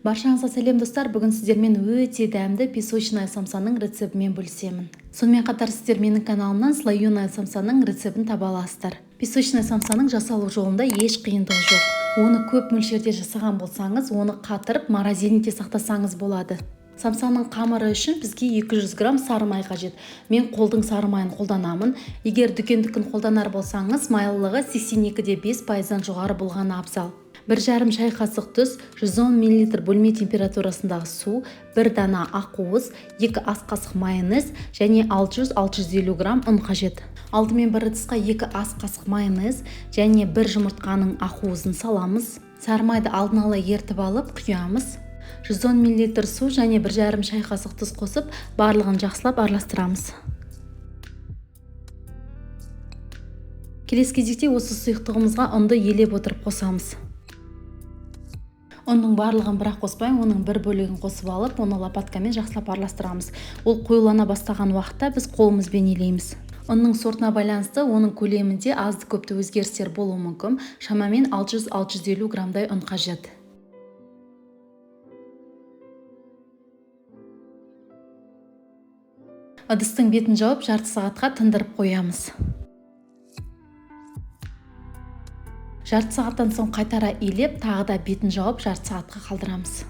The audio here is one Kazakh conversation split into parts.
Баршаңызға сәлем достар, бүгін сіздермен өте дәмді песочная самсаның рецебімен бөлісемін. Сонымен қатар сіздер менің каналымнан слоеная самсаның рецебін таба аласыздар. Песочная самсаның жасалу жолында еш қиындығы жоқ. Оны көп мөлшерде жасаған болсаңыз, оны қатырып морозильникте сақтасаңыз болады. Самсаның қамыры үшін бізге 200 грамм сары май қажет. Мен қолдың сары майын қолданамын. Егер дүкендікін қолданар болсаңыз, майлылығы 82,5%-дан жоғары болғаны абзал. 1,5 шай қасық тұз, 110 мл бөлме температурасындағы су, 1 дана ақуыз, 2 ас қасық майонез және 600-650 грамм ұн қажет. Алдымен бір ыдысқа 2 ас қасық майонез және 1 жұмыртқаның ақуызын саламыз. Сары майды алдын ала ертіп алып құямыз. 110 мл су және 1,5 шай қасық тұз қосып, барлығын жақсылап араластырамыз. Келесі кезекте осы сұйықтығымызға ұнды елеп отырып қосамыз. Оның барлығын бірақ қоспай, оның бір бөлігін қосып алып, оны лопаткамен жақсылап араластырамыз. Ол қоюлана бастаған уақытта біз қолымызбен елейміз. Оның сортына байланысты, оның көлемінде азды-көпті өзгерістер болуы мүмкін. Шамамен 600-650 граммдай ұн қажет. Ыдыстың бетін жауып, жарты сағатқа тындырып қоямыз. Жарты сағаттан соң қайтара илеп, тағы да бетін жауып, жарты сағатқа қалдырамыз.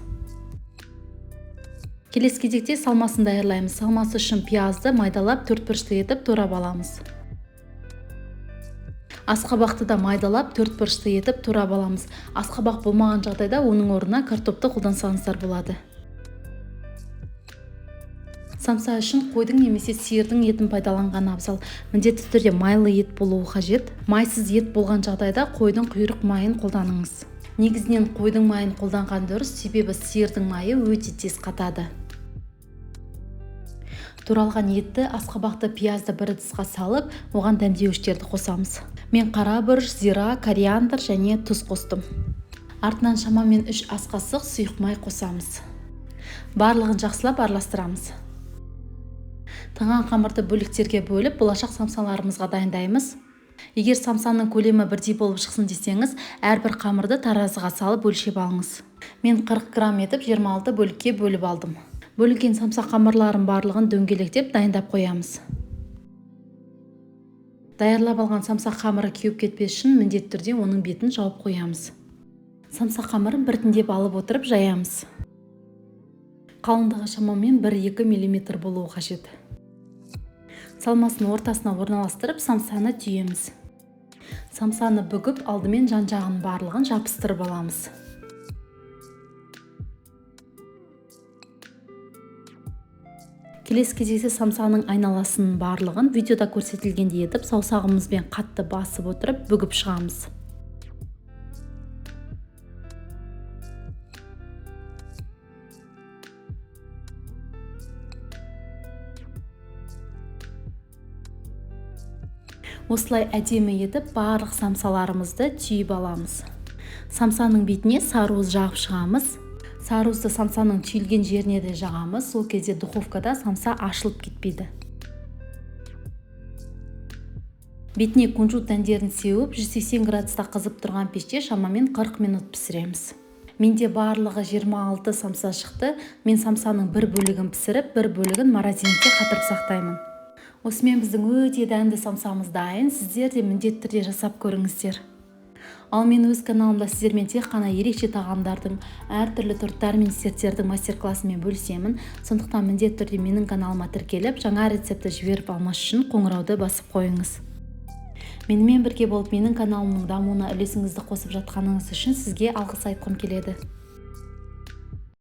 Келесі кезекте салмасын даярлаймыз. Салмасы үшін пиязды майдалап, 4 бұрышты етіп турап аламыз. Асқабақты да майдалап, 4 бұрышты етіп турап аламыз. Асқабақ болмаған жағдайда оның орнына картопты қолдансаңыздар болады. Самса үшін қойдың немесе сиырдың етін пайдаланған абзал. Міндетті түрде майлы ет болуы қажет. Майсыз ет болған жағдайда қойдың құйрық майын қолданыңыз. Негізінен қойдың майын қолданған дұрыс, себебі сиырдың майы өте тез қатады. Туралған етті, асқабақты, пиязды бір ыдысқа салып, оған дәмдеуіштерді қосамыз. Мен қара бұрыш, зира, кориандр және тұз қостым. Артынан шамамен 3 ас қасық сұйық май қосамыз. Барлығын жақсылап араластырамыз. Тыңған қамырды бөліктерге бөліп, болашақ самсаларымызға дайындаймыз. Егер самсаның көлемі бірдей болып шықсын десеңіз, әрбір қамырды таразыға салып өлшеп алыңыз. Мен 40 грамм етіп 26 бөлікке бөліп алдым. Бөлінген самса қамырларын барлығын дөңгелектеп дайындап қоямыз. Даярлап алған самса қамыры кеуіп кетпес үшін міндетті түрде оның бетін жауып қоямыз. Самса қамырын біртіндеп алып отырып жаямыз. Қалыңдығы шамамен 1-2 мм болуы қажет. Салмасын ортасына орналастырып, самсаны түйеміз. Самсаны бүгіп, алдымен жан-жағын барлығын жабыстырып аламыз. Келесі кезекте самсаның айналасын барлығын видеода көрсетілгендей етіп, саусағымызбен қатты басып отырып, бүгіп шығамыз. Осылай әдемі етіп, барлық самсаларымызды түйіп аламыз. Самсаның бетіне сарыуыз жағып шығамыз. Сарыуызды самсаның түйілген жеріне де жағамыз. Сол кезде духовкада самса ашылып кетпейді. Бетіне кунжут дәндерін сеуіп, 180 градуста қызып тұрған пеште шамамен 40 минут пісіреміз. Менде барлығы 26 самса шықты. Мен самсаның бір бөлігін пісіріп, бір бөлігін морозильникте қатырып сақтаймын. Осымен біздің өте дәмді самсамыз дайын. Сіздер де міндетті түрде жасап көріңіздер. Ал мен өз каналымда сіздермен тек қана ерекше тағамдардың, әртүрлі торттар мен десерттердің мастер-классымен бөлісемін. Сондықтан міндетті түрде менің каналыма тіркеліп, жаңа рецепті жіберіп алмас үшін қоңырауды басып қойыңыз. Менімен бірге болып, менің каналымның дамуына үлесіңізді қосып жатқаныңыз үшін сізге алғыс айтқым келеді.